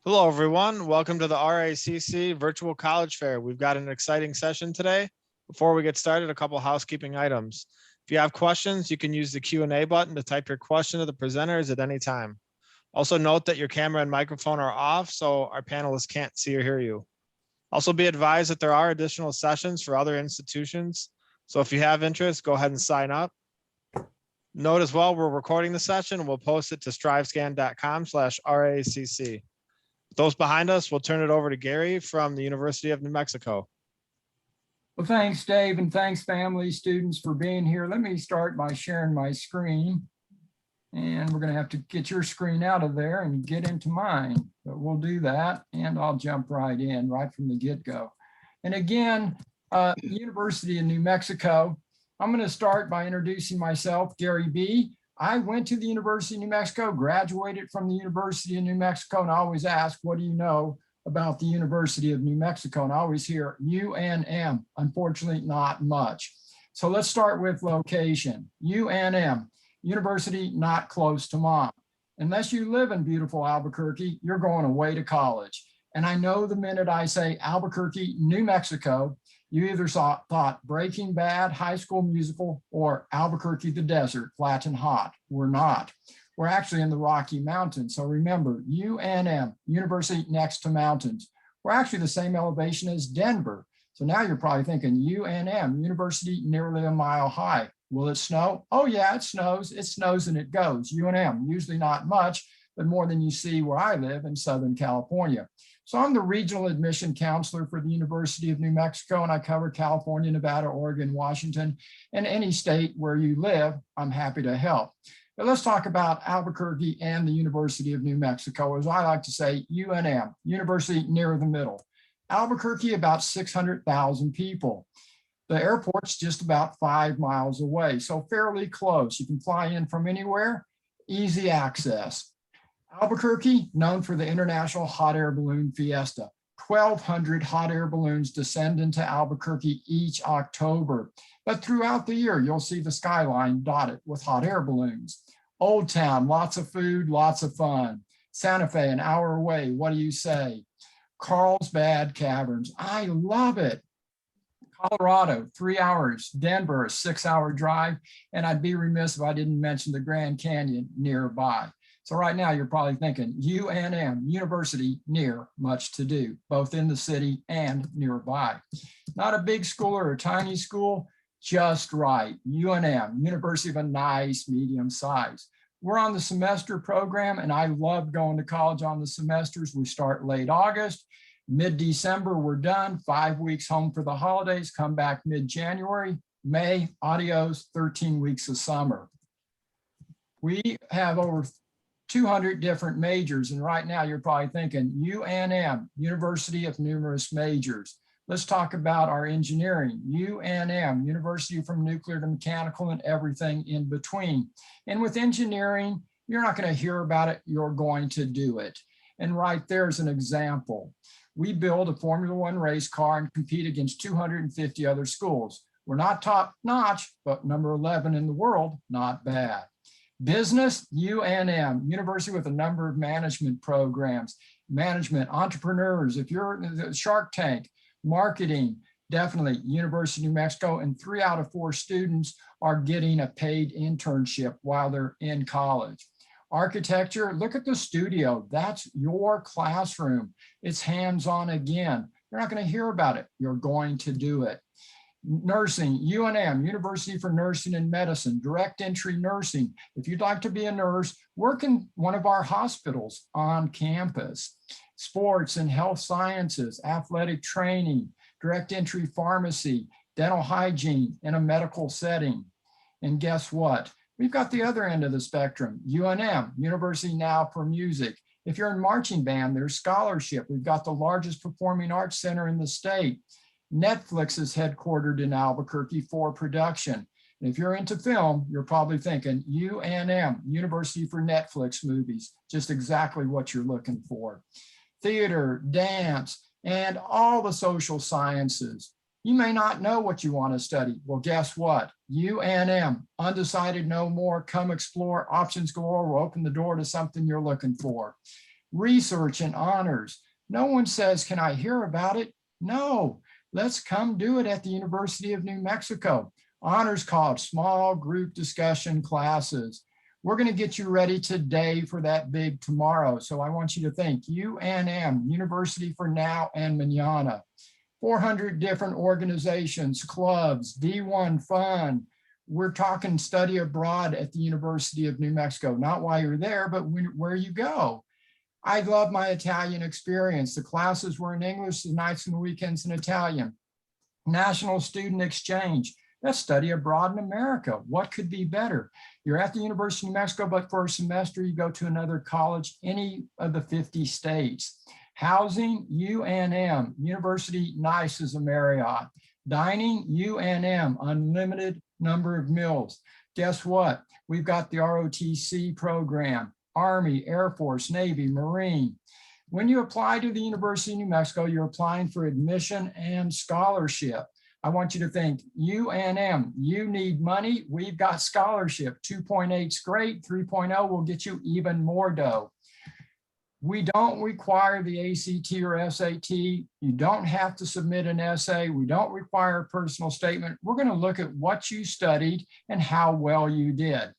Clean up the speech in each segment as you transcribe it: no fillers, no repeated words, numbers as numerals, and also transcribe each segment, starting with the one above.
Hello, everyone. Welcome to the RACC Virtual College Fair. We've got an exciting session today. Before we get started, a couple housekeeping items. If you have questions, you can use the Q&A button to type your question to the presenters at any time. Also note that your camera and microphone are off, so our panelists can't see or hear you. Also be advised that there are additional sessions for other institutions. So if you have interest, go ahead and sign up. Note as well, we're recording the session and we'll post it to strivescan.com/RACC. Those behind us, we'll turn it over to Gary from the University of New Mexico. Well, thanks, Dave, and thanks, family, students, for being here. Let me start by sharing my screen. And we're going to have to get your screen out of there and get into mine. But we'll do that, and I'll jump right in, right from the get-go. And again, University of New Mexico. I'm going to start by introducing myself, Gary B. I went to the University of New Mexico, graduated from the University of New Mexico, and I always ask, what do you know about the University of New Mexico? And I always hear UNM, unfortunately not much. So let's start with location. UNM, university not close to mom. Unless you live in beautiful Albuquerque, you're going away to college. And I know the minute I say Albuquerque, New Mexico, you either thought Breaking Bad, High School Musical, or Albuquerque the Desert, flat and hot. We're not. We're actually in the Rocky Mountains. So remember, UNM, University next to mountains. We're actually the same elevation as Denver. So now you're probably thinking UNM, University nearly a mile high. Will it snow? Oh yeah, it snows and it goes. UNM, usually not much, but more than you see where I live in Southern California. So I'm the regional admission counselor for the University of New Mexico, and I cover California, Nevada, Oregon, Washington, and any state where you live, I'm happy to help. But let's talk about Albuquerque and the University of New Mexico, as I like to say, UNM, University near the middle. Albuquerque, about 600,000 people. The airport's just about 5 miles away, so fairly close. You can fly in from anywhere, easy access. Albuquerque, known for the International Hot Air Balloon Fiesta. 1,200 hot air balloons descend into Albuquerque each October. But throughout the year, you'll see the skyline dotted with hot air balloons. Old Town, lots of food, lots of fun. Santa Fe, an hour away, what do you say? Carlsbad Caverns, I love it. Colorado, 3 hours. Denver, a 6-hour drive. And I'd be remiss if I didn't mention the Grand Canyon nearby. So right now you're probably thinking UNM, University near, much to do, both in the city and nearby. Not a big school or a tiny school, just right. UNM, University of a nice medium size. We're on the semester program, and I love going to college on the semesters. We start late August, mid-December, we're done, 5 weeks home for the holidays, come back mid-January, May, adios, 13 weeks of summer. We have over 200 different majors, and right now you're probably thinking UNM, University of Numerous Majors. Let's talk about our engineering. UNM, University from Nuclear to Mechanical and everything in between. And with engineering, you're not going to hear about it, you're going to do it. And right there's an example. We build a Formula One race car and compete against 250 other schools. We're not top notch, but number 11 in the world, not bad. Business, UNM, university with a number of management programs, management, entrepreneurs. If you're in the Shark Tank, marketing, definitely University of New Mexico, and 3 out of 4 students are getting a paid internship while they're in college. Architecture, look at the studio. That's your classroom. It's hands-on again. You're not going to hear about it. You're going to do it. Nursing, UNM, University for Nursing and Medicine, direct entry nursing. If you'd like to be a nurse, work in one of our hospitals on campus. Sports and health sciences, athletic training, direct entry pharmacy, dental hygiene in a medical setting. And guess what? We've got the other end of the spectrum, UNM, University Now for Music. If you're in marching band, there's scholarship. We've got the largest performing arts center in the state. Netflix is headquartered in Albuquerque for production. And if you're into film, you're probably thinking UNM, University for Netflix movies, just exactly what you're looking for. Theater, dance, and all the social sciences. You may not know what you want to study. Well, guess what? UNM, undecided no more, come explore, options galore, will open the door to something you're looking for. research and honors. No one says, can I hear about it? No, let's come do it at the University of New Mexico. Honors College, small group discussion classes. We're going to get you ready today for that big tomorrow. So I want you to think UNM, University for Now and Mañana. 400 different organizations, clubs, D1 Fun. We're talking study abroad at the University of New Mexico, not while you're there, but where you go. I love my Italian experience. The classes were in English, the nights and the weekends in Italian. National Student Exchange. That's study abroad in America. What could be better? You're at the University of New Mexico, but for a semester, you go to another college, any of the 50 states. Housing, UNM, University Nice is a Marriott. Dining, UNM, unlimited number of meals. Guess what? We've got the ROTC program, Army, Air Force, Navy, Marine. When you apply to the University of New Mexico, you're applying for admission and scholarship. I want you to think UNM, you need money, we've got scholarship. 2.8 is great, 3.0 will get you even more dough. We don't require the ACT or SAT. You don't have to submit an essay. We don't require a personal statement. We're going to look at what you studied and how well you did.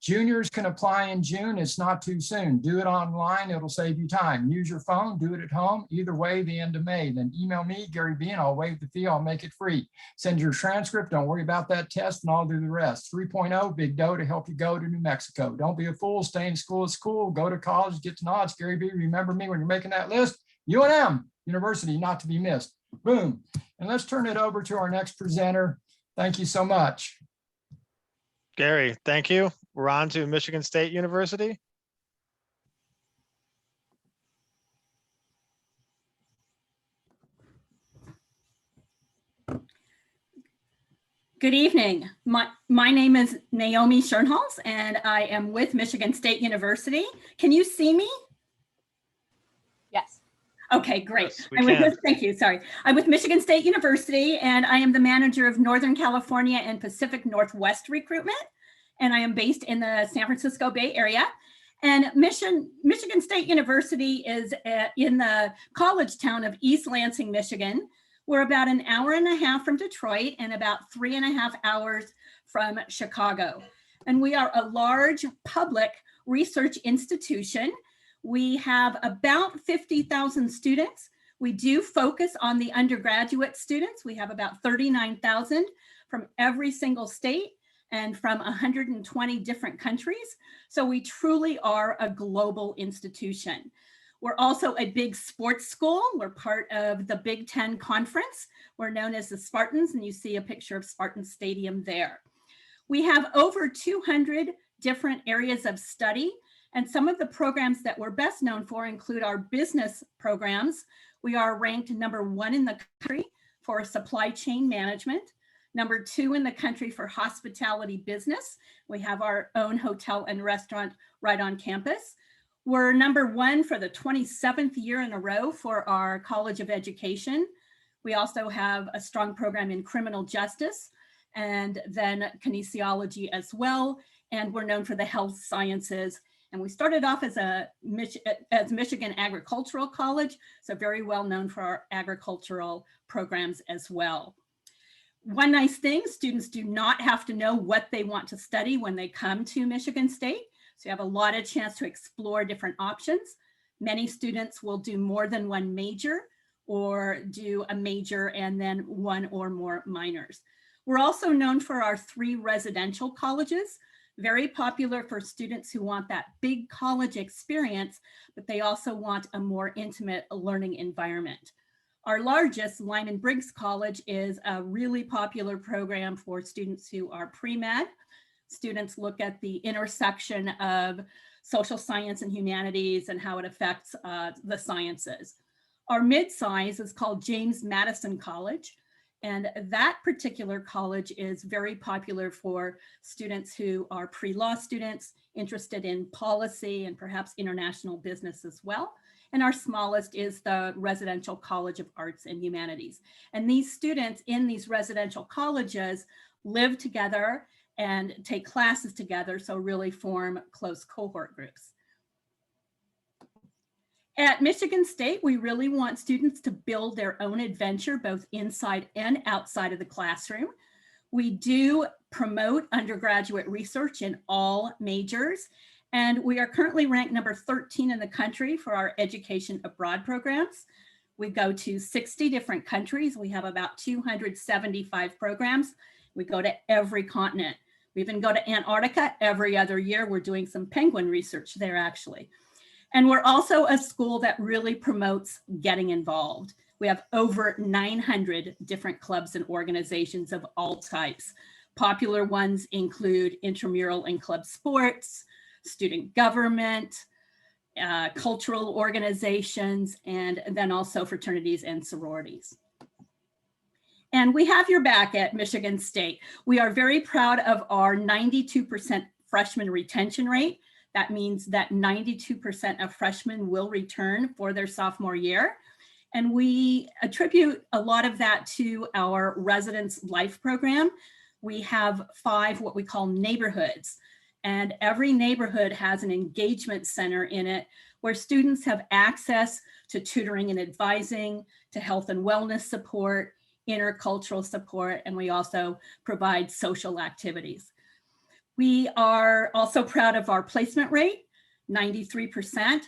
Juniors can apply in June. It's not too soon. Do it online. It'll save you time. Use your phone. Do it at home. Either way, the end of May. Then email me, Gary B, and I'll waive the fee. I'll make it free. Send your transcript. Don't worry about that test, and I'll do the rest. 3.0, big dough to help you go to New Mexico. Don't be a fool. Stay in school. It's cool. Go to college. Get to know it's Gary B. Remember me when you're making that list. UNM, University, not to be missed. Boom. And let's turn it over to our next presenter. Thank you so much. Gary, thank you. We're on to Michigan State University. Good evening. My name is Naomi Schoenholz, and I am with Michigan State University. Can you see me? Yes. Okay, great. Yes, thank you. Sorry. I'm with Michigan State University, and I am the manager of Northern California and Pacific Northwest recruitment. And I am based in the San Francisco Bay Area. And Michigan State University is in the college town of East Lansing, Michigan. We're about an hour and a half from Detroit and about 3.5 hours from Chicago. And we are a large public research institution. We have about 50,000 students. We do focus on the undergraduate students. We have about 39,000 from every single state and from 120 different countries. So we truly are a global institution. We're also a big sports school. We're part of the Big Ten Conference. We're known as the Spartans, and you see a picture of Spartan Stadium there. We have over 200 different areas of study, and some of the programs that we're best known for include our business programs. We are ranked #1 in the country for supply chain management, #2 in the country for hospitality business. We have our own hotel and restaurant right on campus. We're #1 for the 27th year in a row for our College of Education. We also have a strong program in criminal justice and then kinesiology as well. And we're known for the health sciences. And we started off as Michigan Agricultural College, so very well known for our agricultural programs as well. One nice thing, students do not have to know what they want to study when they come to Michigan State. So you have a lot of chance to explore different options. Many students will do more than one major or do a major and then one or more minors. We're also known for our 3 residential colleges, very popular for students who want that big college experience, but they also want a more intimate learning environment. Our largest, Lyman Briggs College, is a really popular program for students who are pre-med. Students look at the intersection of social science and humanities and how it affects the sciences. Our mid-size is called James Madison College, and that particular college is very popular for students who are pre-law students interested in policy and perhaps international business as well. And our smallest is the Residential College of Arts and Humanities. And these students in these residential colleges live together and take classes together, so really form close cohort groups. At Michigan State, we really want students to build their own adventure, both inside and outside of the classroom. We do promote undergraduate research in all majors, and we are currently ranked number 13 in the country for our education abroad programs. We go to 60 different countries. We have about 275 programs. We go to every continent. We even go to Antarctica every other year. We're doing some penguin research there, actually. And we're also a school that really promotes getting involved. We have over 900 different clubs and organizations of all types. Popular ones include intramural and club sports, student government, cultural organizations, and then also fraternities and sororities. And we have your back at Michigan State. We are very proud of our 92% freshman retention rate. That means that 92% of freshmen will return for their sophomore year. And we attribute a lot of that to our Residence Life program. We have 5 what we call neighborhoods. And every neighborhood has an engagement center in it where students have access to tutoring and advising, to health and wellness support, intercultural support, and we also provide social activities. We are also proud of our placement rate, 93%.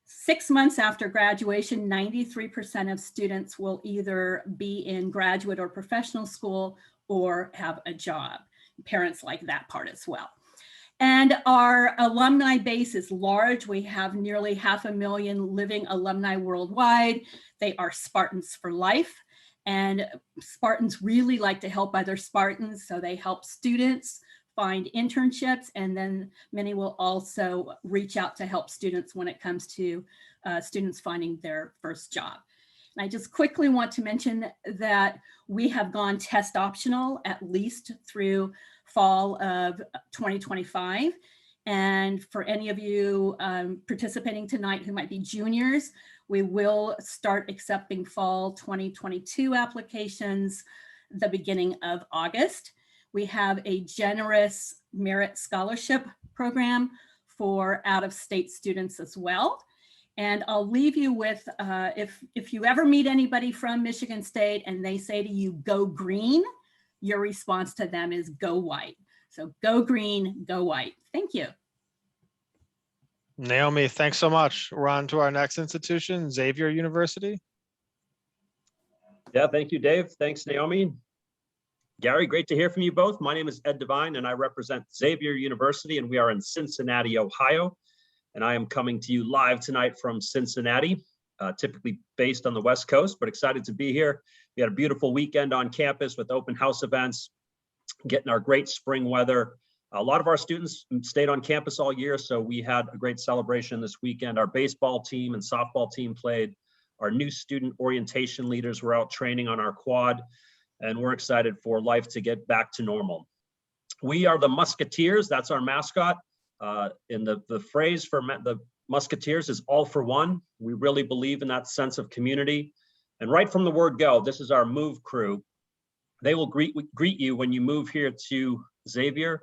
6 months after graduation, 93% of students will either be in graduate or professional school or have a job. Parents like that part as well. And our alumni base is large. We have nearly 500,000 living alumni worldwide. They are Spartans for life. And Spartans really like to help other Spartans, so they help students find internships, and then many will also reach out to help students when it comes to students finding their first job. And I just quickly want to mention that we have gone test optional at least through fall of 2025. And for any of you participating tonight who might be juniors, we will start accepting fall 2022 applications the beginning of August. We have a generous merit scholarship program for out-of-state students as well. And I'll leave you with, if you ever meet anybody from Michigan State and they say to you, go green, your response to them is go white. So go green, go white. Thank you. Naomi, thanks so much. We're on to our next institution, Xavier University. Yeah, thank you, Dave. Thanks, Naomi. Gary, great to hear from you both. My name is Ed Devine and I represent Xavier University, and we are in Cincinnati, Ohio. And I am coming to you live tonight from Cincinnati, typically based on the West Coast, but excited to be here. We had a beautiful weekend on campus with open house events, getting our great spring weather. A lot of our students stayed on campus all year, so we had a great celebration this weekend. Our baseball team and softball team played. Our new student orientation leaders were out training on our quad, and we're excited for life to get back to normal. We are the Musketeers, that's our mascot. And the phrase for the Musketeers is all for one. We really believe in that sense of community. And right from the word go, this is our move crew. They will greet you when you move here to Xavier.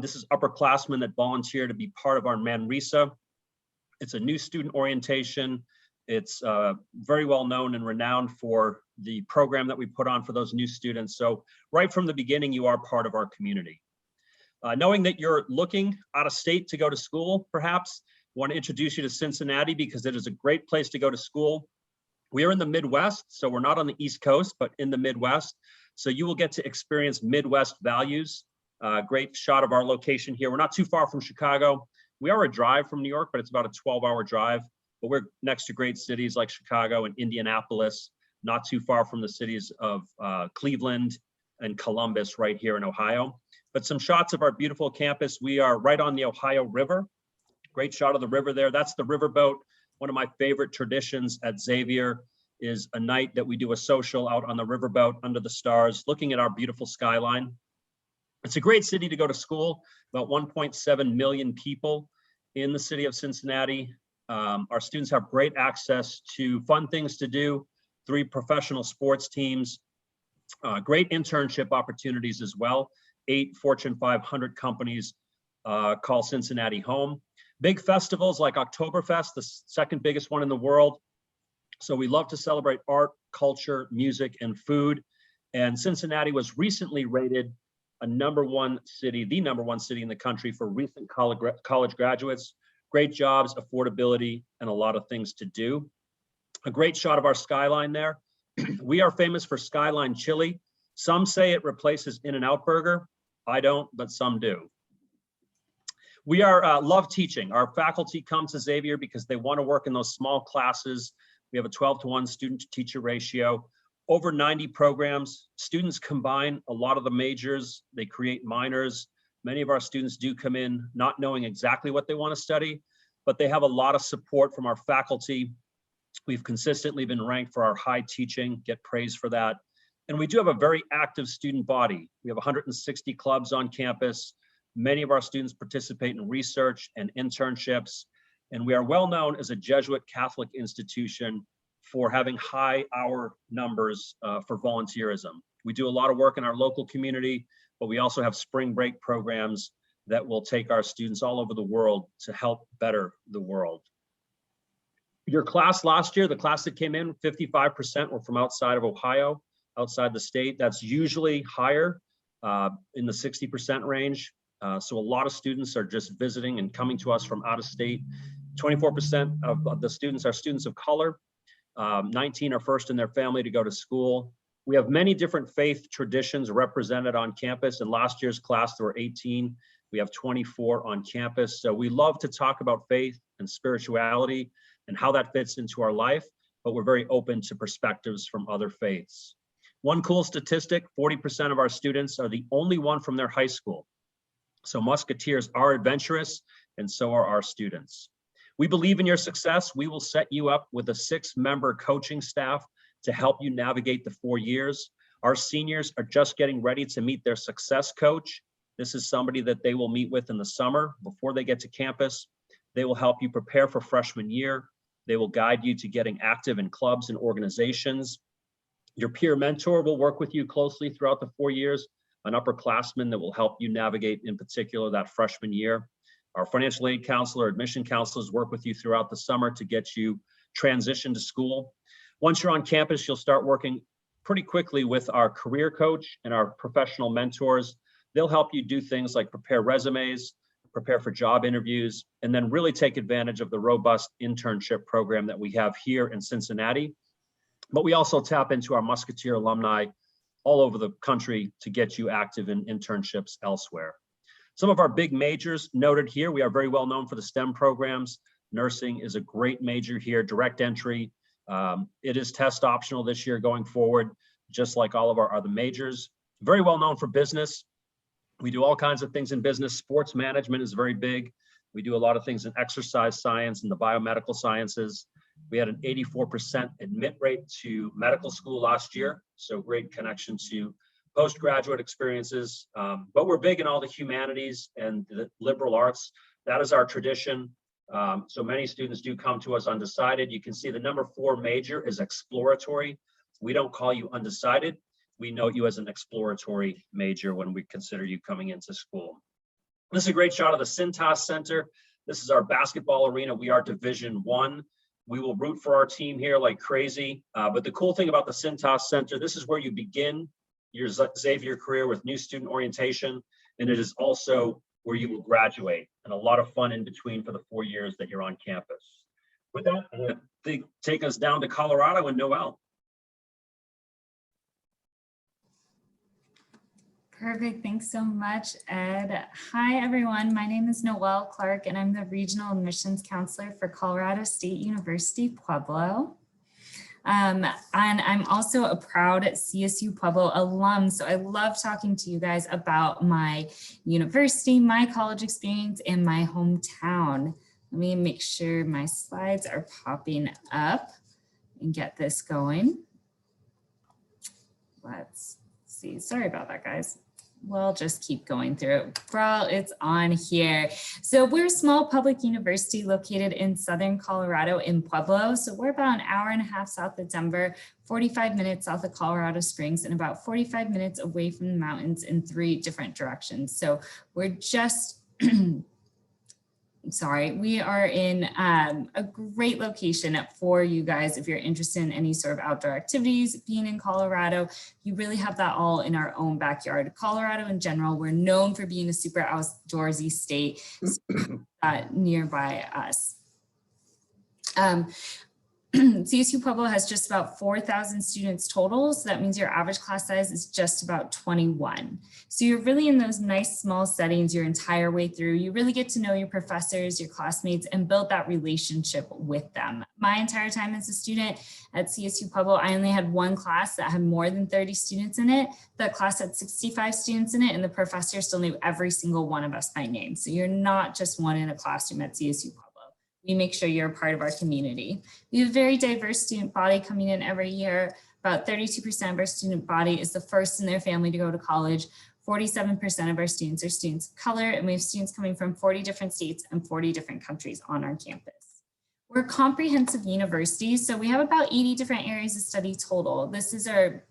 This is upperclassmen that volunteer to be part of our Manresa. It's a new student orientation. It's very well known and renowned for the program that we put on for those new students. So right from the beginning, you are part of our community. Knowing that you're looking out of state to go to school, perhaps, I want to introduce you to Cincinnati because it is a great place to go to school. We are in the Midwest, so we're not on the East Coast, but in the Midwest. So you will get to experience Midwest values. Great shot of our location here. We're not too far from Chicago. We are a drive from New York, but it's about a 12-hour drive. But we're next to great cities like Chicago and Indianapolis, not too far from the cities of Cleveland and Columbus right here in Ohio. But some shots of our beautiful campus. We are right on the Ohio River. Great shot of the river there. That's the riverboat. One of my favorite traditions at Xavier is a night that we do a social out on the riverboat under the stars, looking at our beautiful skyline. It's a great city to go to school, about 1.7 million people in the city of Cincinnati. Our students have great access to fun things to do, 3 professional sports teams, great internship opportunities as well. 8 Fortune 500 companies call Cincinnati home. Big festivals like Oktoberfest, the second biggest one in the world. So we love to celebrate art, culture, music, and food. And Cincinnati was recently rated the number one city in the country for recent college graduates. Great jobs, affordability, and a lot of things to do. A great shot of our skyline there. We are famous for Skyline Chili. Some say it replaces In-N-Out Burger. I don't, but some do. We are love teaching. Our faculty come to Xavier because they want to work in those small classes. We have a 12-to-1 student to teacher ratio. Over 90 programs. Students combine a lot of the majors. They create minors. Many of our students do come in not knowing exactly what they want to study, but they have a lot of support from our faculty. We've consistently been ranked for our high teaching, get praise for that. And we do have a very active student body. We have 160 clubs on campus. Many of our students participate in research and internships. And we are well known as a Jesuit Catholic institution for having high hour numbers for volunteerism. We do a lot of work in our local community, but we also have spring break programs that will take our students all over the world to help better the world. Your class last year, the class that came in, 55% were from outside of Ohio, outside the state. That's usually higher in the 60% range. So a lot of students are just visiting and coming to us from out of state. 24% of the students are students of color. 19 are first in their family to go to school. We have many different faith traditions represented on campus. In last year's class, there were 18. We have 24 on campus. So we love to talk about faith and spirituality and how that fits into our life, but we're very open to perspectives from other faiths. One cool statistic, 40% of our students are the only one from their high school. So Musketeers are adventurous, and so are our students. We believe in your success. We will set you up with a 6-member coaching staff to help you navigate the 4 years. Our seniors are just getting ready to meet their success coach. This is somebody that they will meet with in the summer before they get to campus. They will help you prepare for freshman year. They will guide you to getting active in clubs and organizations. Your peer mentor will work with you closely throughout the 4 years, an upperclassman that will help you navigate in particular that freshman year. Our financial aid counselor, admission counselors work with you throughout the summer to get you transitioned to school. Once you're on campus, you'll start working pretty quickly with our career coach and our professional mentors. They'll help you do things like prepare resumes, prepare for job interviews, and then really take advantage of the robust internship program that we have here in Cincinnati. But we also tap into our Musketeer alumni all over the country to get you active in internships elsewhere. Some of our big majors noted here, we are very well known for the STEM programs. Nursing is a great major here, direct entry. It is test optional this year going forward, just like all of our other majors. Very well known for business. We do all kinds of things in business. Sports management is very big. We do a lot of things in exercise science and the biomedical sciences. We had an 84% admit rate to medical school last year, so great connection to postgraduate experiences. But we're big in all the humanities and the liberal arts. That is our tradition. So many students do come to us undecided. You can see the number 4 major is exploratory. We don't call you undecided. We note you as an exploratory major when we consider you coming into school. This is a great shot of the Cintas Center. This is our basketball arena. We are Division I. We will root for our team here like crazy. But the cool thing about the Cintas Center, this is where you begin your Xavier career with new student orientation. And it is also where you will graduate, and a lot of fun in between for the 4 years that you're on campus. With that, I'm going to take us down to Colorado and Noel. Perfect. Thanks so much, Ed. Hi, everyone. My name is Noelle Clark, and I'm the Regional Admissions Counselor for Colorado State University-Pueblo. And I'm also a proud CSU Pueblo alum, so I love talking to you guys about my university, my college experience, and my hometown. Let me make sure my slides are popping up and get this going. Let's see. Sorry about that, guys. We'll just keep going through it. Well, it's on here. So we're a small public university located in southern Colorado in Pueblo. So we're about an hour and a half south of Denver, 45 minutes south of Colorado Springs, and about 45 minutes away from the mountains in 3 different directions. So we're just we are in a great location for you guys if you're interested in any sort of outdoor activities. Being in Colorado, you really have that all in our own backyard. Colorado in general, we're known for being a super outdoorsy state nearby us. CSU Pueblo has just about 4,000 students total. So that means your average class size is just about 21. So you're really in those nice small settings your entire way through. You really get to know your professors, your classmates, and build that relationship with them. My entire time as a student at CSU Pueblo, I only had one class that had more than 30 students in it. That class had 65 students in it, and the professor still knew every single one of us by name. So you're not just one in a classroom at CSU Pueblo. We make sure you're a part of our community. We have a very diverse student body coming in every year. About 32% of our student body is the first in their family to go to college. 47% of our students are students of color, and we have students coming from 40 different states and 40 different countries on our campus. We're a comprehensive university, so we have about 80 different areas of study total. This is our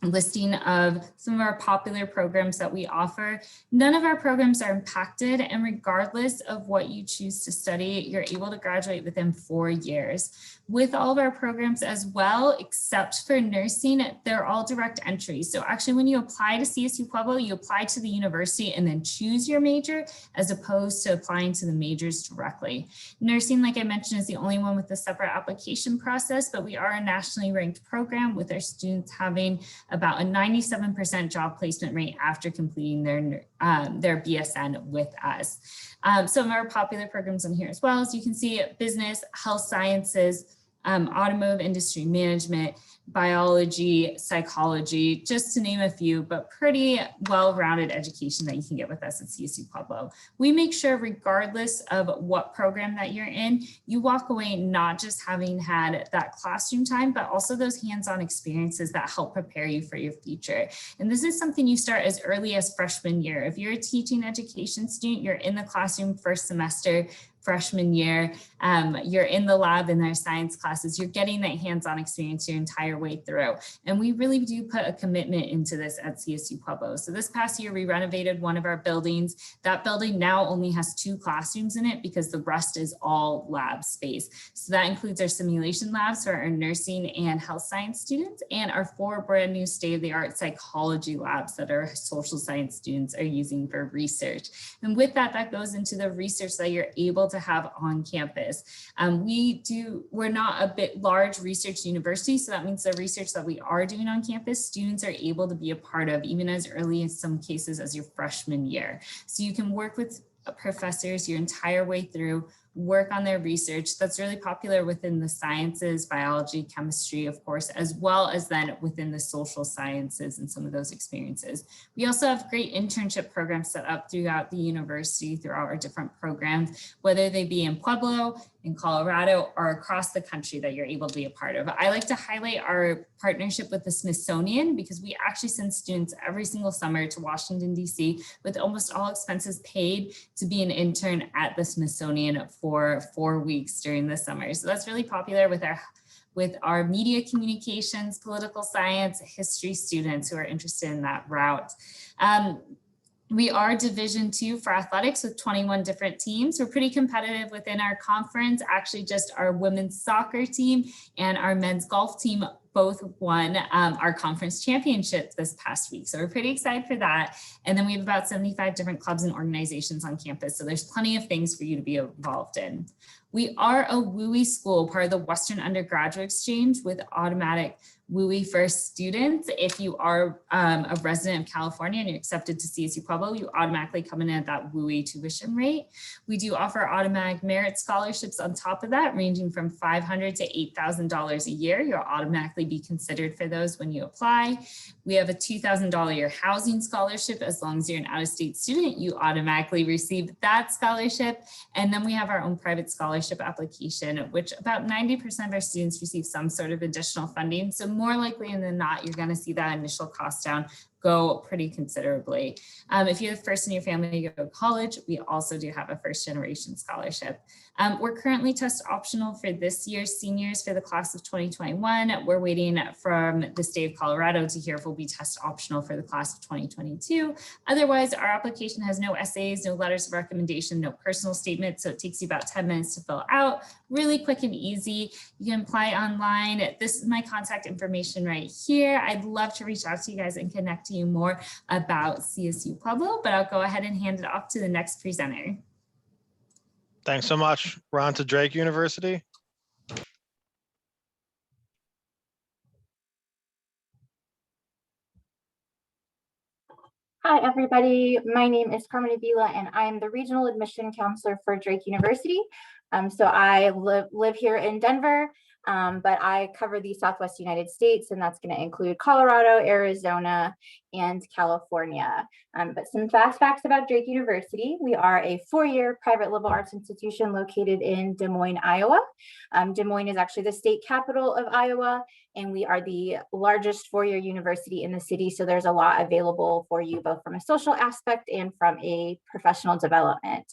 listing of some of our popular programs that we offer. None of our programs are impacted, and regardless of what you choose to study, you're able to graduate within 4 years. With all of our programs as well, except for nursing, they're all direct entry. So actually when you apply to CSU Pueblo, you apply to the university and then choose your major as opposed to applying to the majors directly. Nursing, like I mentioned, is the only one with a separate application process, but we are a nationally ranked program with our students having about a 97% job placement rate after completing their BSN with us. Some of our popular programs on here as well, as you can see, business, health sciences, automotive industry management, biology, psychology, just to name a few, but pretty well-rounded education that you can get with us at CSU Pueblo. We make sure regardless of what program that you're in, you walk away not just having had that classroom time, but also those hands-on experiences that help prepare you for your future. And this is something you start as early as freshman year. If you're a teaching education student, you're in the classroom first semester, freshman year, you're in the lab in their science classes, you're getting that hands-on experience your entire way through. And we really do put a commitment into this at CSU Pueblo. So this past year, we renovated one of our buildings. That building now only has 2 classrooms in it because the rest is all lab space. So that includes our simulation labs for our nursing and health science students, and our 4 brand new state-of-the-art psychology labs that our social science students are using for research. And with that, that goes into the research that you're able to have on campus. We're not a large research university, so that means the research that we are doing on campus, students are able to be a part of even as early in some cases as your freshman year. So you can work with professors your entire way through, work on their research. That's really popular within the sciences, biology, chemistry, of course, as well as then within the social sciences and some of those experiences. We also have great internship programs set up throughout the university, throughout our different programs, whether they be in Pueblo, in Colorado, or across the country that you're able to be a part of. I like to highlight our partnership with the Smithsonian because we actually send students every single summer to Washington, D.C. with almost all expenses paid to be an intern at the Smithsonian for 4 weeks during the summer. So that's really popular with our media communications, political science, history students who are interested in that route. We are Division II for athletics with 21 different teams. We're pretty competitive within our conference. Actually, just our women's soccer team and our men's golf team both won our conference championship this past week. So we're pretty excited for that. And then we have about 75 different clubs and organizations on campus. So there's plenty of things for you to be involved in. We are a WUI school, part of the Western Undergraduate Exchange with automatic WUI for students. If you are a resident of California and you're accepted to CSU Pueblo, you automatically come in at that WUI tuition rate. We do offer automatic merit scholarships on top of that, ranging from $500 to $8,000 a year. You'll automatically be considered for those when you apply. We have a $2,000 a year housing scholarship. As long as you're an out-of-state student, you automatically receive that scholarship. And then we have our own private scholarship application, which about 90% of our students receive some sort of additional funding. So more likely than not, you're going to see that initial cost down go pretty considerably. If you're the first in your family to go to college, we also do have a first generation scholarship. We're currently test optional for this year's seniors for the class of 2021. We're waiting from the state of Colorado to hear if we'll be test optional for the class of 2022. Otherwise, our application has no essays, no letters of recommendation, no personal statement. So it takes you about 10 minutes to fill out, really quick and easy. You can apply online. This is my contact information right here. I'd love to reach out to you guys and connect to you more about CSU Pueblo, but I'll go ahead and hand it off to the next presenter. Thanks so much. We're on to Drake University. Hi, everybody. My name is Carmen Avila, and I'm the Regional Admission Counselor for Drake University. So I live here in Denver, but I cover the Southwest United States, and that's going to include Colorado, Arizona, and California. But some fast facts about Drake University. We are a 4-year private liberal arts institution located in Des Moines, Iowa. Des Moines is actually the state capital of Iowa, and we are the largest 4-year university in the city. So there's a lot available for you, both from a social aspect and from a professional development.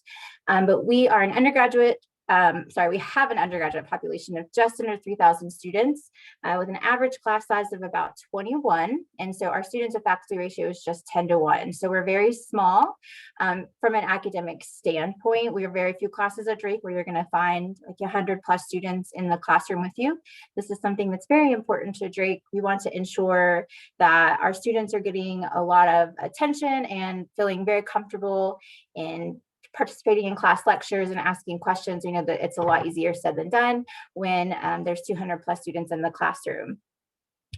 But we are an undergraduate we have an undergraduate population of just under 3,000 students with an average class size of about 21. And so our student to faculty ratio is just 10-1. So we're very small from an academic standpoint. We have very few classes at Drake where you're going to find like 100+ students in the classroom with you. This is something that's very important to Drake. We want to ensure that our students are getting a lot of attention and feeling very comfortable in participating in class lectures and asking questions. You know that it's a lot easier said than done when there's 200+ students in the classroom.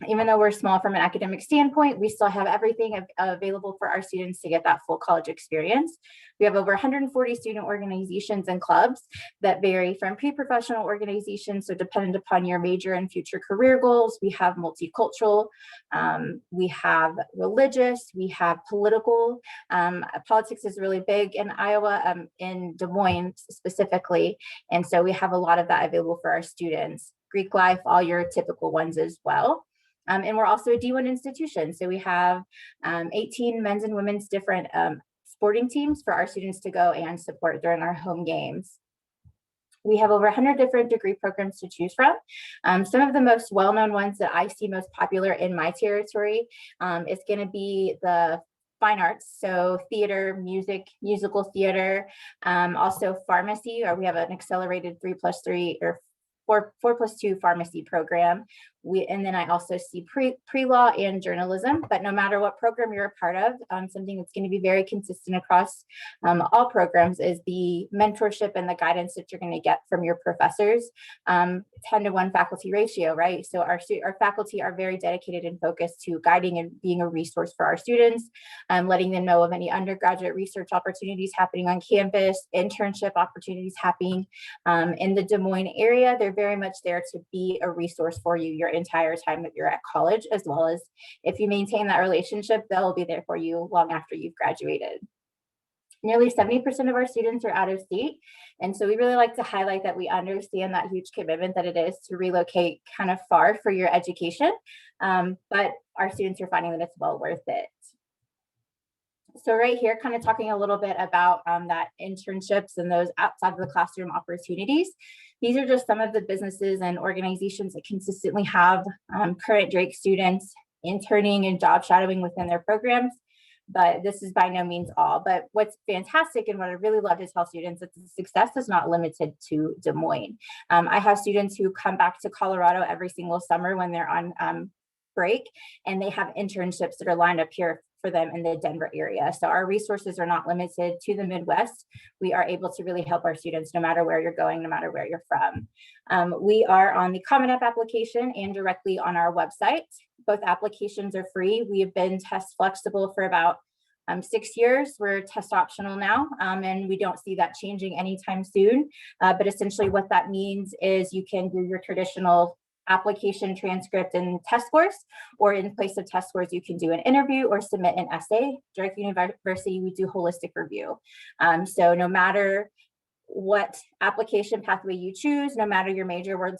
Even though we're small from an academic standpoint, we still have everything available for our students to get that full college experience. We have over 140 student organizations and clubs that vary from pre-professional organizations, so dependent upon your major and future career goals. We have multicultural, we have religious, we have political. Politics is really big in Iowa, in Des Moines specifically, and so we have a lot of that available for our students. Greek life, all your typical ones as well. And we're also a D1 institution. So we have 18 men's and women's different sporting teams for our students to go and support during our home games. We have over 100 different degree programs to choose from. Some of the most well-known ones that I see most popular in my territory is going to be the fine arts, so theater, music, musical theater, also pharmacy, or we have an accelerated 3+3 or 4+2 pharmacy program. And then I also see pre-law and journalism, but no matter what program you're a part of, something that's going to be very consistent across all programs is the mentorship and the guidance that you're going to get from your professors. 10-1 faculty ratio, right? So our faculty are very dedicated and focused to guiding and being a resource for our students, letting them know of any undergraduate research opportunities happening on campus, internship opportunities happening in the Des Moines area. They're very much there to be a resource for you your entire time that you're at college, as well as if you maintain that relationship, they'll be there for you long after you've graduated. Nearly 70% of our students are out of state. And so we really like to highlight that we understand that huge commitment that it is to relocate kind of far for your education. But our students are finding that it's well worth it. So right here, kind of talking a little bit about that internships and those outside of the classroom opportunities. These are just some of the businesses and organizations that consistently have current Drake students interning and job shadowing within their programs. But this is by no means all. But what's fantastic and what I really love to tell students is the success is not limited to Des Moines. I have students who come back to Colorado every single summer when they're on break, and they have internships that are lined up here for them in the Denver area. So our resources are not limited to the Midwest. We are able to really help our students no matter where you're going, no matter where you're from. We are on the Common App application and directly on our website. Both applications are free. We have been test flexible for about 6 years. We're test optional now, and we don't see that changing anytime soon. But essentially what that means is you can do your traditional application transcript and test scores, or in place of test scores, you can do an interview or submit an essay. Drake University, we do holistic review. So no matter what application pathway you choose, no matter your major. We're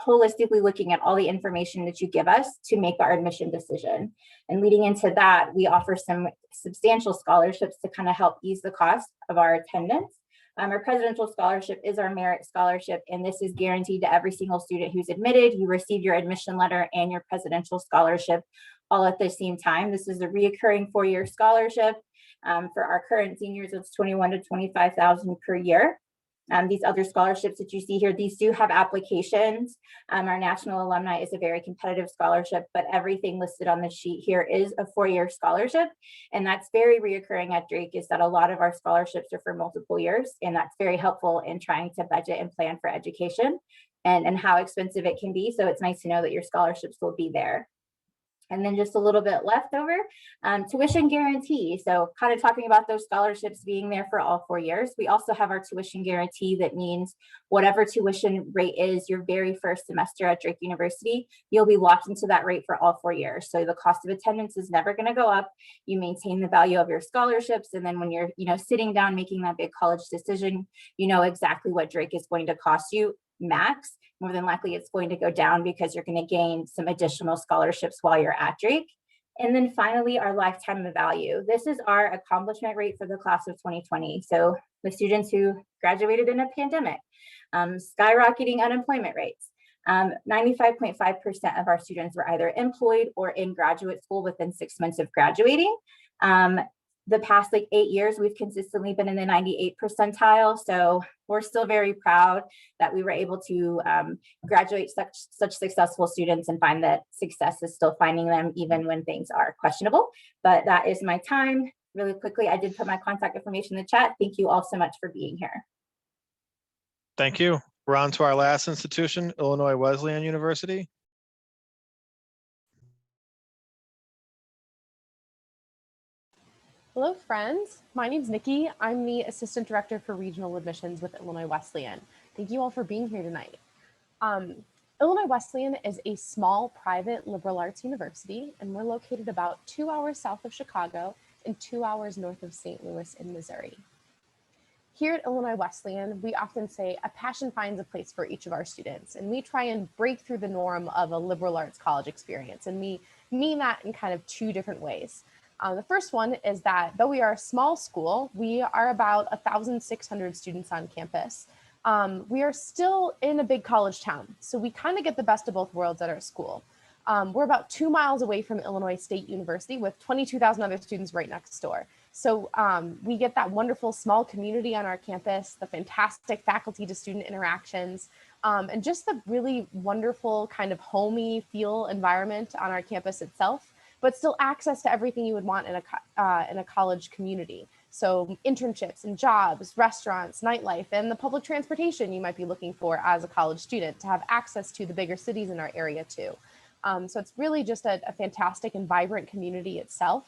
holistically looking at all the information that you give us to make our admission decision. And leading into that, we offer some substantial scholarships to kind of help ease the cost of our attendance. Our presidential scholarship is our merit scholarship, and this is guaranteed to every single student who's admitted. You receive your admission letter and your presidential scholarship all at the same time. This is a reoccurring 4-year scholarship. For our current seniors, it's $21,000 to $25,000 per year. These other scholarships that you see here, these do have applications. Our National Alumni is a very competitive scholarship, but everything listed on the sheet here is a 4-year scholarship. And that's very reoccurring at Drake, is that a lot of our scholarships are for multiple years. And that's very helpful in trying to budget and plan for education and how expensive it can be. So it's nice to know that your scholarships will be there. And then just a little bit left over, tuition guarantee. So kind of talking about those scholarships being there for all 4 years. We also have our tuition guarantee. That means whatever tuition rate is your very first semester at Drake University, you'll be locked into that rate for all 4 years. So the cost of attendance is never going to go up. You maintain the value of your scholarships. And then when you're, sitting down making that big college decision, you know exactly what Drake is going to cost you max. More than likely it's going to go down because you're going to gain some additional scholarships while you're at Drake. And then finally, our lifetime of value. This is our accomplishment rate for the class of 2020. So the students who graduated in a pandemic, skyrocketing unemployment rates. 95.5% of our students were either employed or in graduate school within 6 months of graduating. The past 8 years, we've consistently been in the 98th percentile. So we're still very proud that we were able to graduate such successful students and find that success is still finding them even when things are questionable. But that is my time. Really quickly, I did put my contact information in the chat. Thank you all so much for being here. Thank you. We're on to our last institution, Illinois Wesleyan University. Hello, friends. My name's Nikki. I'm the Assistant Director for Regional Admissions with Illinois Wesleyan. Thank you all for being here tonight. Illinois Wesleyan is a small private liberal arts university, and we're located about 2 hours south of Chicago and 2 hours north of St. Louis in Missouri. Here at Illinois Wesleyan, we often say a passion finds a place for each of our students, and we try and break through the norm of a liberal arts college experience, and we mean that in kind of 2 different ways. The first one is that though we are a small school, we are about 1,600 students on campus. We are still in a big college town, so we kind of get the best of both worlds at our school. We're about 2 miles away from Illinois State University with 22,000 other students right next door. So we get that wonderful small community on our campus, the fantastic faculty to student interactions, and just the really wonderful kind of homey feel environment on our campus itself, but still access to everything you would want in a college community. So internships and jobs, restaurants, nightlife, and the public transportation you might be looking for as a college student to have access to the bigger cities in our area too. So it's really just a fantastic and vibrant community itself.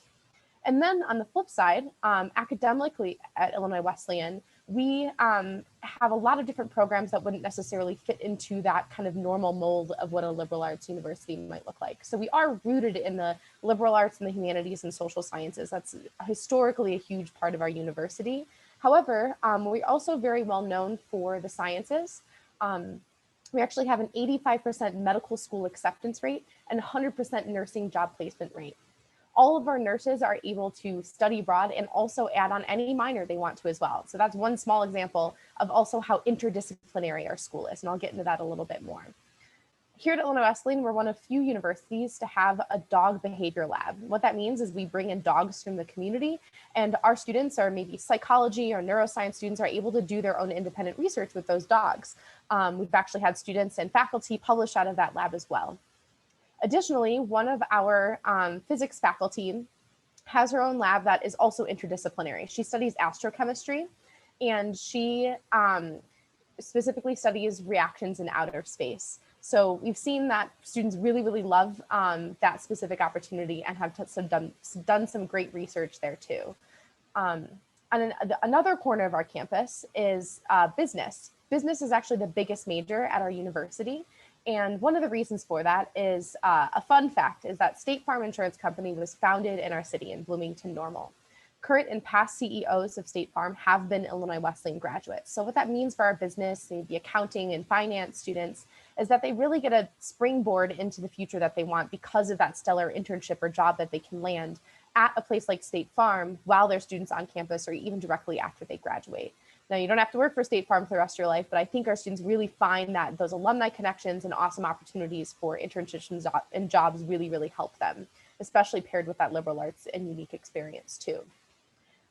And then on the flip side, academically at Illinois Wesleyan, we have a lot of different programs that wouldn't necessarily fit into that kind of normal mold of what a liberal arts university might look like. So we are rooted in the liberal arts and the humanities and social sciences. That's historically a huge part of our university. However, we're also very well known for the sciences. We actually have an 85% medical school acceptance rate and 100% nursing job placement rate. All of our nurses are able to study abroad and also add on any minor they want to as well. So that's one small example of also how interdisciplinary our school is, and I'll get into that a little bit more. Here at Illinois Wesleyan, we're one of few universities to have a dog behavior lab. What that means is we bring in dogs from the community, and our students, or maybe psychology or neuroscience students, are able to do their own independent research with those dogs. We've actually had students and faculty publish out of that lab as well. Additionally, one of our physics faculty has her own lab that is also interdisciplinary. She studies astrochemistry, and she specifically studies reactions in outer space. So we've seen that students really, really love that specific opportunity and have done some great research there too. And another corner of our campus is business. Business is actually the biggest major at our university. And one of the reasons for that is a fun fact is that State Farm Insurance Company was founded in our city in Bloomington Normal. current and past CEOs of State Farm have been Illinois Wesleyan graduates. So what that means for our business, the accounting and finance students, is that they really get a springboard into the future that they want because of that stellar internship or job that they can land at a place like State Farm while they're students on campus or even directly after they graduate. Now, you don't have to work for State Farm for the rest of your life, but I think our students really find that those alumni connections and awesome opportunities for internships and jobs really, really help them, especially paired with that liberal arts and unique experience too.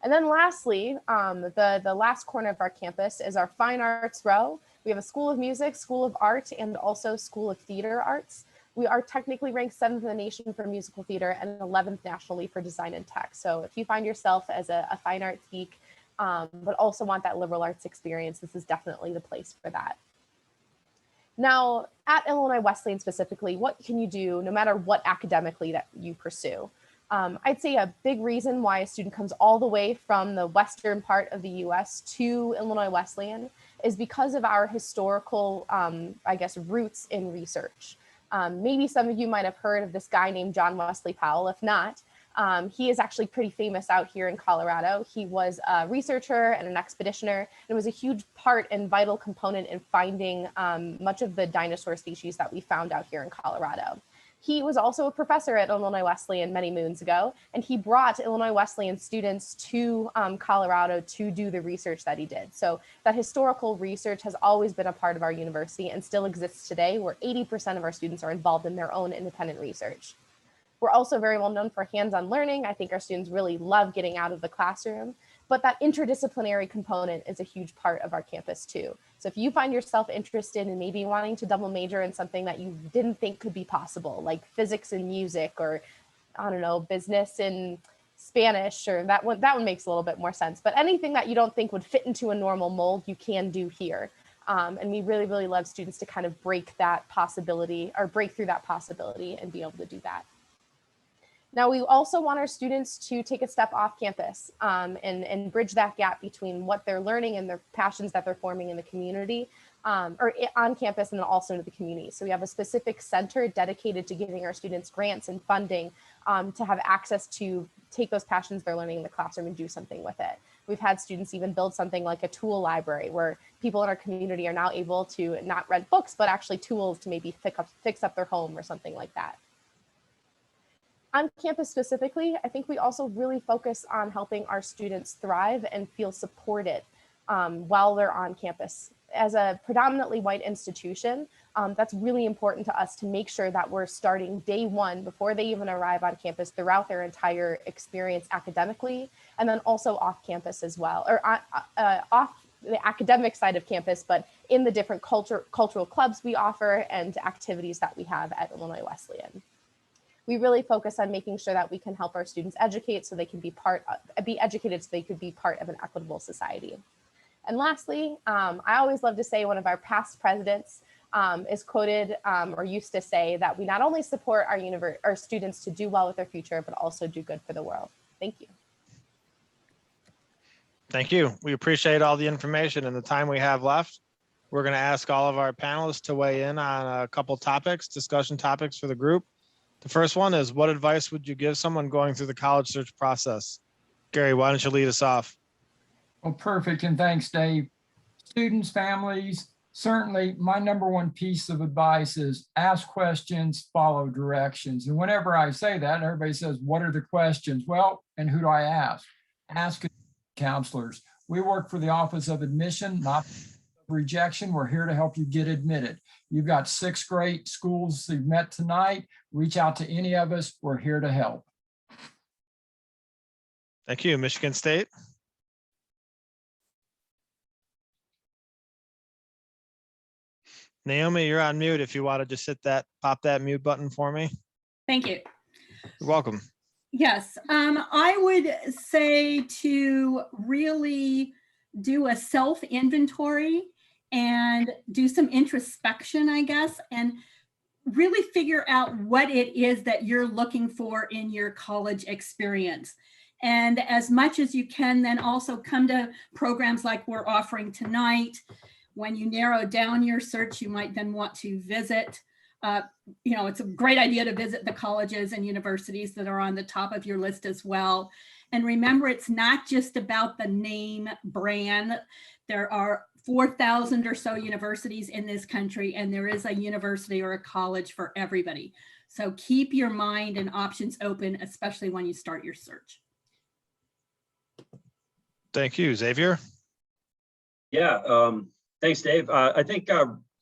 And then lastly, the last corner of our campus is our Fine Arts Row. We have a School of Music, School of Art, and also School of Theater Arts. We are technically ranked 7th in the nation for musical theater and 11th nationally for design and tech. So if you find yourself as a fine arts geek, but also want that liberal arts experience, this is definitely the place for that. Now, at Illinois Wesleyan specifically, what can you do no matter what academically that you pursue? I'd say a big reason why a student comes all the way from the western part of the US to Illinois Wesleyan is because of our historical, I guess, roots in research. Maybe some of you might have heard of this guy named John Wesley Powell. If not, he is actually pretty famous out here in Colorado. He was a researcher and an expeditioner, and was a huge part and vital component in finding much of the dinosaur species that we found out here in Colorado. He was also a professor at Illinois Wesleyan many moons ago, and he brought Illinois Wesleyan students to Colorado to do the research that he did. So that historical research has always been a part of our university and still exists today, where 80% of our students are involved in their own independent research. We're also very well known for hands-on learning. I think our students really love getting out of the classroom, but that interdisciplinary component is a huge part of our campus too. So if you find yourself interested in maybe wanting to double major in something that you didn't think could be possible, like physics and music, or I don't know, business and Spanish, or that one makes a little bit more sense, but anything that you don't think would fit into a normal mold, you can do here. And we really, really love students to kind of break that possibility or break through that possibility and be able to do that. Now, we also want our students to take a step off campus and bridge that gap between what they're learning and their passions that they're forming in the community or on campus and then also into the community. So we have a specific center dedicated to giving our students grants and funding to have access to take those passions they're learning in the classroom and do something with it. We've had students even build something like a tool library where people in our community are now able to not rent books, but actually tools to maybe fix up their home or something like that. On campus specifically, I think we also really focus on helping our students thrive and feel supported while they're on campus. As a predominantly white institution, that's really important to us to make sure that we're starting day one before they even arrive on campus throughout their entire experience academically, and then also off campus as well, or off the academic side of campus, but in the different cultural clubs we offer and activities that we have at Illinois Wesleyan. We really focus on making sure that we can help our students educate so they can be educated so they could be part of an equitable society. And lastly, I always love to say one of our past presidents is quoted or used to say that we not only support our students to do well with their future, but also do good for the world. Thank you. Thank you. We appreciate all the information and the time we have left. We're going to ask all of our panelists to weigh in on a couple topics, discussion topics for the group. The first one is, what advice would you give someone going through the college search process? Gary, why don't you lead us off? Well, perfect. And thanks, Dave. Students, families, certainly my number one piece of advice is ask questions, follow directions. And whenever I say that, everybody says, what are the questions? Well, and who do I ask? Ask counselors. We work for the Office of Admission, not rejection. We're here to help you get admitted. You've got 6 great schools you've met tonight. Reach out to any of us. We're here to help. Thank you. Michigan State. Naomi, you're on mute. If you want to just pop that mute button for me. Thank you. You're welcome. Yes, I would say to really do a self-inventory and do some introspection, I guess, and really figure out what it is that you're looking for in your college experience. And as much as you can, then also come to programs like we're offering tonight. When you narrow down your search, you might then want to visit. It's a great idea to visit the colleges and universities that are on the top of your list as well. And remember, it's not just about the name brand. There are 4,000 or so universities in this country, and there is a university or a college for everybody. So keep your mind and options open, especially when you start your search. Thank you, Xavier. Yeah, thanks, Dave. I think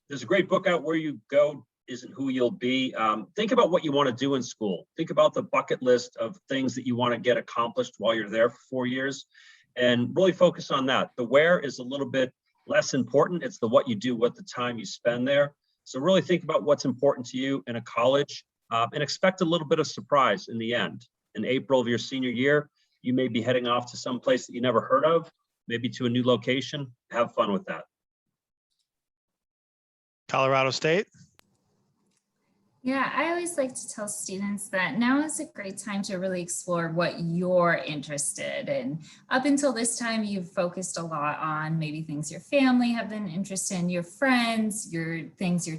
there's a great book out, Where You Go Isn't Who You'll Be. Think about what you want to do in school. Think about the bucket list of things that you want to get accomplished while you're there for 4 years, and really focus on that. The where is a little bit less important. It's the what you do, what the time you spend there. So really think about what's important to you in a college, and expect a little bit of surprise in the end. In April of your senior year, you may be heading off to some place that you never heard of, maybe to a new location. Have fun with that. Colorado State. Yeah, I always like to tell students that now is a great time to really explore what you're interested in. Up until this time, you've focused a lot on maybe things your family have been interested in, your friends, your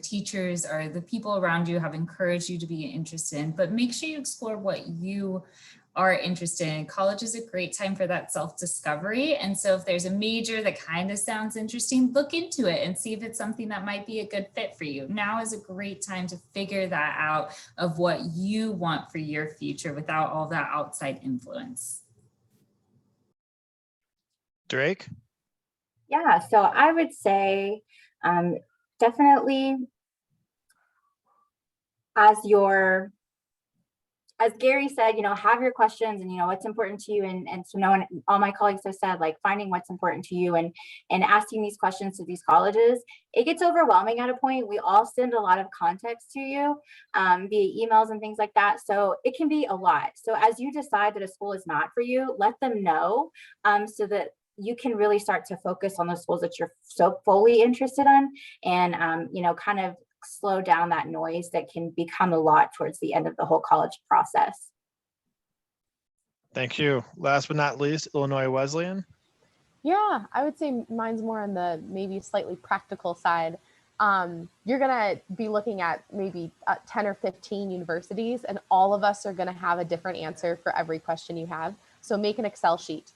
teachers, or the people around you have encouraged you to be interested in, but make sure you explore what you are interested in. College is a great time for that self-discovery. And so if there's a major that kind of sounds interesting, look into it and see if it's something that might be a good fit for you. Now is a great time to figure that out of what you want for your future without all that outside influence. Drake. Yeah, so I would say definitely as Gary said, have your questions and what's important to you, and so all my colleagues have said, like, finding what's important to you and asking these questions to these colleges. It gets overwhelming at a point. We all send a lot of context to you via emails and things like that, so it can be a lot. So as you decide that a school is not for you, let them know so that you can really start to focus on the schools that you're so fully interested in, and kind of slow down that noise that can become a lot towards the end of the whole college process. Thank you. Last but not least, Illinois Wesleyan. Yeah, I would say mine's more on the maybe slightly practical side. You're going to be looking at maybe 10 or 15 universities, and all of us are going to have a different answer for every question you have. So make an Excel sheet.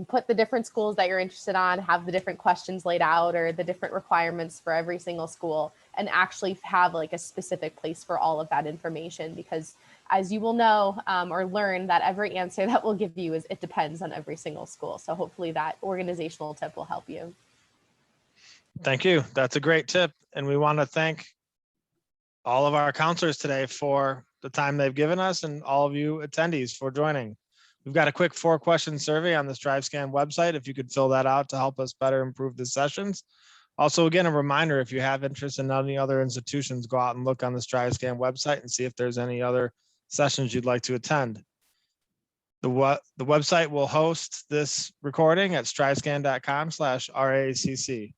Put the different schools that you're interested on, have the different questions laid out or the different requirements for every single school, and actually have like a specific place for all of that information, because as you will know or learn, that every answer that we'll give you it depends on every single school. So hopefully that organizational tip will help you. Thank you. That's a great tip. And we want to thank all of our counselors today for the time they've given us, and all of you attendees for joining. We've got a quick 4-question survey on the StriveScan website. If you could fill that out to help us better improve the sessions. Also, again, a reminder, if you have interest in any other institutions, go out and look on the StriveScan website and see if there's any other sessions you'd like to attend. The website will host this recording at strivescan.com/RACC.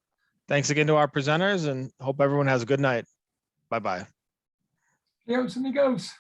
Thanks again to our presenters, and hope everyone has a good night. Bye-bye. Adios, amigos.